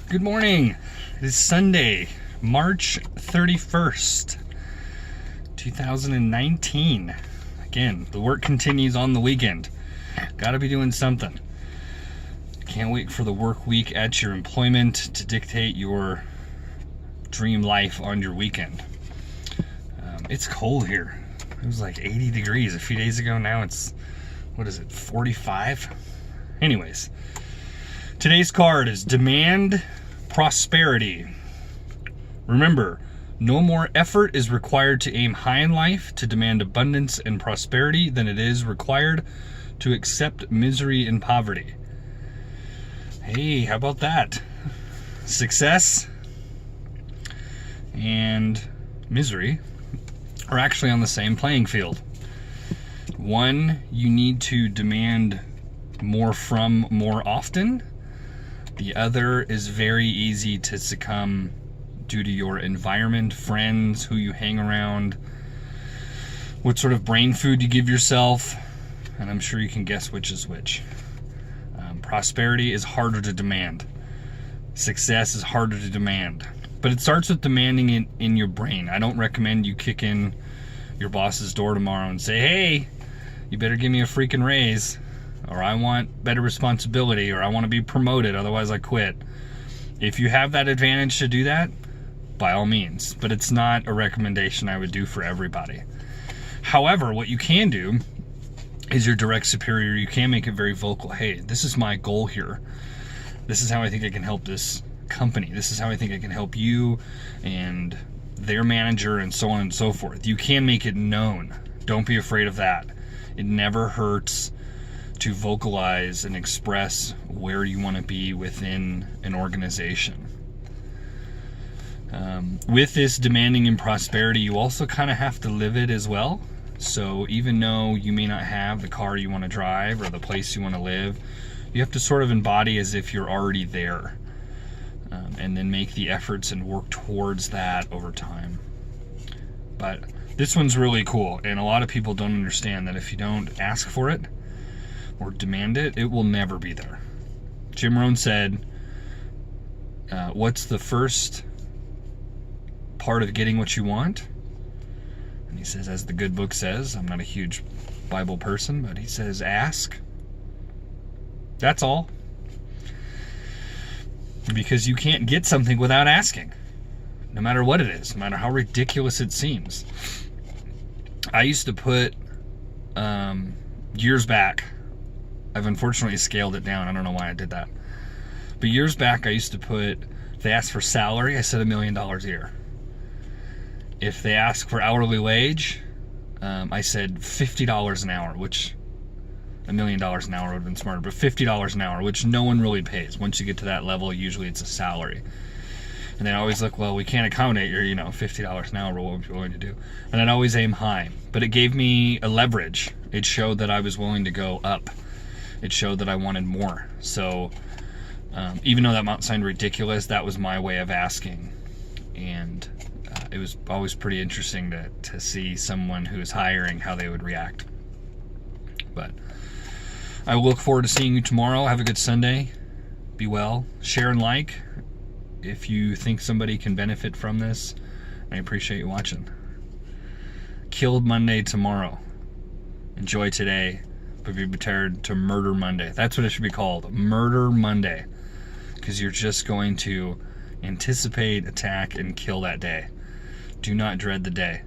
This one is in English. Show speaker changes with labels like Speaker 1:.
Speaker 1: Good morning. It is Sunday, March 31st, 2019. Again, the work continues on the weekend. Gotta be doing something. Can't wait for the work week at your employment to dictate your dream life on your weekend. It's cold here. It was like 80 degrees a few days ago. Now it's, 45? Anyways, today's card is Demand Prosperity. Remember, no more effort is required to aim high in life, to demand abundance and prosperity, than it is required to accept misery and poverty. Hey, how about that? Success and misery are actually on the same playing field. One, you need to demand more from more often. The other is very easy to succumb due to your environment, friends, who you hang around, what sort of brain food you give yourself, and I'm sure you can guess which is which. Prosperity is harder to demand. Success is harder to demand. But it starts with demanding it in your brain. I don't recommend you kick in your boss's door tomorrow and say, hey, you better give me a freaking raise, or I want better responsibility, or I want to be promoted, otherwise I quit. If you have that advantage to do that, by all means. But it's not a recommendation I would do for everybody. However, what you can do is your direct superior, you can make it very vocal. Hey, this is my goal here. This is how I think I can help this company. This is how I think I can help you and their manager, and so on and so forth. You can make it known. Don't be afraid of that. It never hurts to vocalize and express where you want to be within an organization. With this demanding in prosperity, you also kind of have to live it as well. So even though you may not have the car you want to drive or the place you want to live, you have to sort of embody as if you're already there, and then make the efforts and work towards that over time. But this one's really cool, and a lot of people don't understand that if you don't ask for it or demand it, it will never be there. Jim Rohn said, what's the first part of getting what you want? And he says, as the good book says, I'm not a huge Bible person, but he says, ask. That's all. Because you can't get something without asking, no matter what it is, no matter how ridiculous it seems. I used to put, years back, I've unfortunately scaled it down. I don't know why I did that. But years back, I used to put, if they asked for salary, I said $1 million a year. If they ask for hourly wage, I said $50 an hour, which $1 million an hour would have been smarter, but $50 an hour, which no one really pays. Once you get to that level, usually it's a salary. And they always look, well, we can't accommodate your, $50 an hour, what would you be willing to do? And I'd always aim high. But it gave me a leverage. It showed that I was willing to go up. It showed that I wanted more. So even though that might sound ridiculous, that was my way of asking. And it was always pretty interesting to see someone who is hiring, how they would react. But I will look forward to seeing you tomorrow. Have a good Sunday. Be well. Share and like if you think somebody can benefit from this. I appreciate you watching. Killed Monday tomorrow. Enjoy today, but be prepared to murder Monday. That's what it should be called. Murder Monday. Because you're just going to anticipate, attack, and kill that day. Do not dread the day.